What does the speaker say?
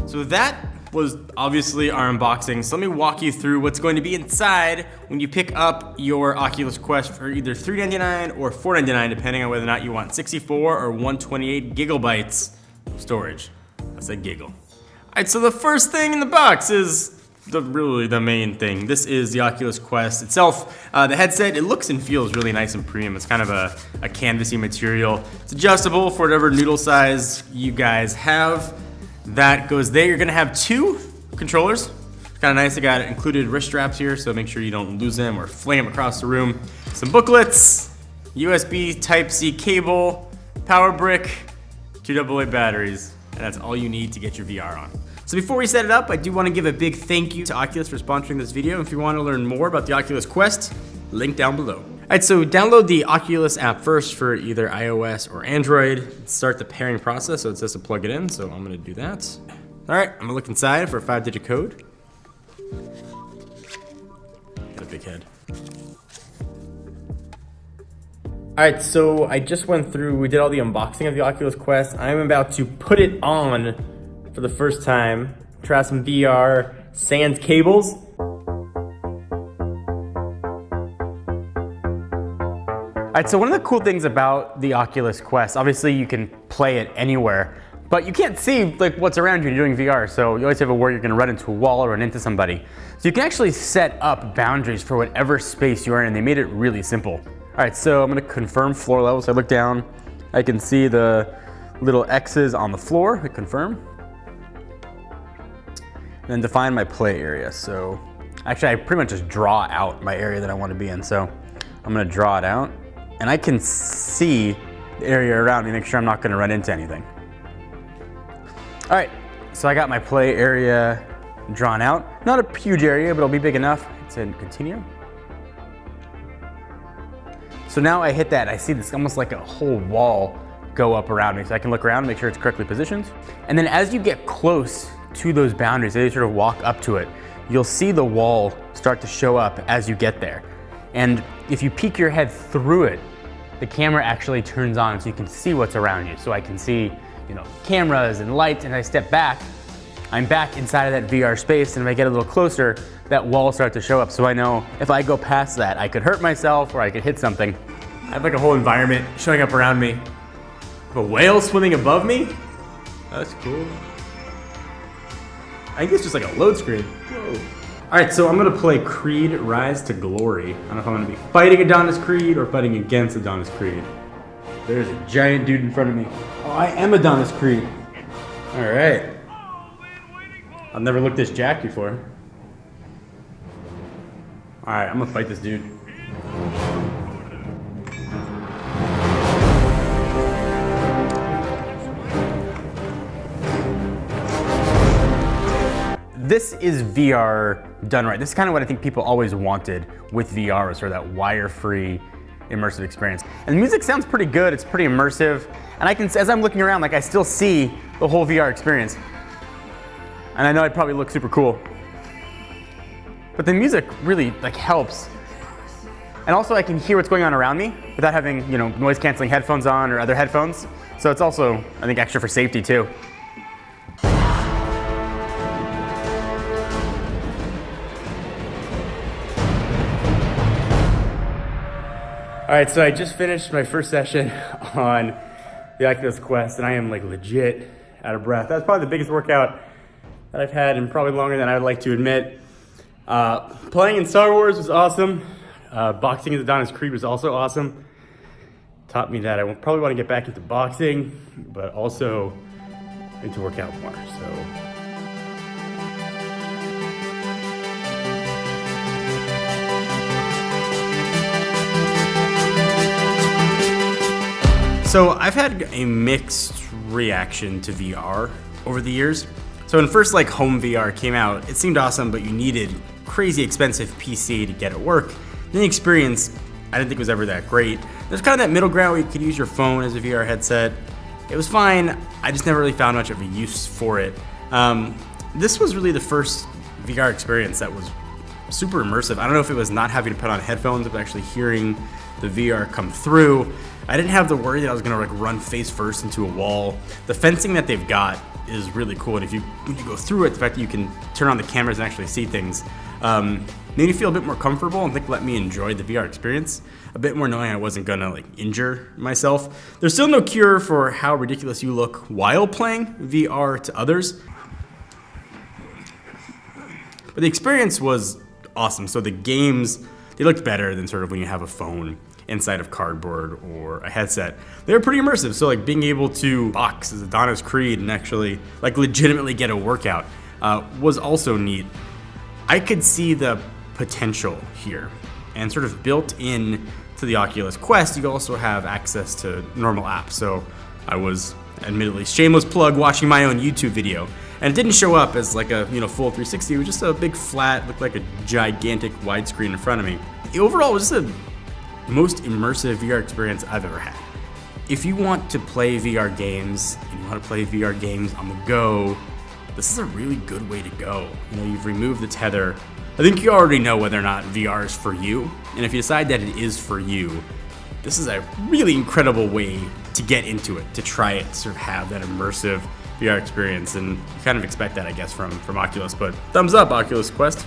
So that was obviously our unboxing. So let me walk you through what's going to be inside when you pick up your Oculus Quest for either $399 or $499, depending on whether or not you want 64 or 128 gigabytes of storage. I said giggle. All right, so the first thing in the box is really the main thing. This is the Oculus Quest itself. The headset, it looks and feels really nice and premium. It's kind of a canvasy material. It's adjustable for whatever noodle size you guys have. That goes there. You're gonna have two controllers. It's kind of nice. I got included wrist straps here, so make sure you don't lose them or fling them across the room. Some booklets, USB Type-C cable, power brick, 2 AA batteries, and that's all you need to get your VR on. So before we set it up, I do want to give a big thank you to Oculus for sponsoring this video. If you want to learn more about the Oculus Quest, link down below. All right, so download the Oculus app first for either iOS or Android. Start the pairing process, so it says to plug it in, so I'm gonna do that. All right, I'm gonna look inside for a 5-digit code. Got a big head. All right, so I just went through, we did all the unboxing of the Oculus Quest. I'm about to put it on for the first time. Try some VR, sans cables. All right, so one of the cool things about the Oculus Quest, obviously you can play it anywhere, but you can't see like what's around you when you're doing VR, so you always have a worry you're gonna run into a wall or run into somebody. So you can actually set up boundaries for whatever space you are in, and they made it really simple. All right, so I'm gonna confirm floor level. So I look down, I can see the little X's on the floor, I confirm. And then define my play area. So actually I pretty much just draw out my area that I wanna be in. So I'm gonna draw it out. And I can see the area around me, make sure I'm not gonna run into anything. All right, so I got my play area drawn out. Not a huge area, but it'll be big enough. It's in continue. So now I hit that, I see this almost like a whole wall go up around me. So I can look around and make sure it's correctly positioned. And then as you get close to those boundaries, as you sort of walk up to it, you'll see the wall start to show up as you get there. And if you peek your head through it, the camera actually turns on so you can see what's around you. So I can see, cameras and lights, and I step back, I'm back inside of that VR space, and if I get a little closer, that wall starts to show up. So I know if I go past that, I could hurt myself or I could hit something. I have like a whole environment showing up around me. A whale swimming above me? That's cool. I think it's just like a load screen. Whoa. All right, so I'm gonna play Creed Rise to Glory. I don't know if I'm gonna be fighting Adonis Creed or fighting against Adonis Creed. There's a giant dude in front of me. Oh, I am Adonis Creed. All right. I've never looked this jacked before. All right, I'm gonna fight this dude. This is VR done right. This is kind of what I think people always wanted with VR, was sort of that wire-free immersive experience. And the music sounds pretty good, it's pretty immersive. And I can, as I'm looking around, like I still see the whole VR experience. And I know I'd probably look super cool. But the music really helps. And also I can hear what's going on around me without having, noise canceling headphones on or other headphones. So it's also, I think, extra for safety too. All right, so I just finished my first session on the Oculus Quest, and I am legit out of breath. That's probably the biggest workout that I've had, and probably longer than I would like to admit. Playing in Star Wars was awesome. Boxing as Adonis Creed was also awesome. Taught me that I probably want to get back into boxing, but also need to work out more. So I've had a mixed reaction to VR over the years. So when first home VR came out, it seemed awesome, but you needed crazy expensive PC to get it work. Then the experience, I didn't think was ever that great. There's kind of that middle ground where you could use your phone as a VR headset. It was fine. I just never really found much of a use for it. This was really the first VR experience that was super immersive. I don't know if it was not having to put on headphones, but actually hearing the VR come through. I didn't have the worry that I was gonna like run face first into a wall. The fencing that they've got is really cool, and when you go through it, the fact that you can turn on the cameras and actually see things made me feel a bit more comfortable, and I think let me enjoy the VR experience a bit more, knowing I wasn't gonna like injure myself. There's still no cure for how ridiculous you look while playing VR to others, but the experience was awesome. So the games, they looked better than sort of when you have a phone inside of cardboard or a headset. They were pretty immersive. So like being able to box as Adonis Creed and actually like legitimately get a workout was also neat. I could see the potential here, and sort of built in to the Oculus Quest, you also have access to normal apps. So I was, admittedly, shameless plug, watching my own YouTube video, and it didn't show up as like a full 360. It was just a big flat, looked like a gigantic widescreen in front of me. Overall, it was just the most immersive VR experience I've ever had. If you want to play VR games, and you want to play VR games on the go, this is a really good way to go. You've removed the tether. I think you already know whether or not VR is for you, and if you decide that it is for you, this is a really incredible way to get into it, to try it, to sort of have that immersive VR experience, and you kind of expect that, I guess, from Oculus. But thumbs up, Oculus Quest.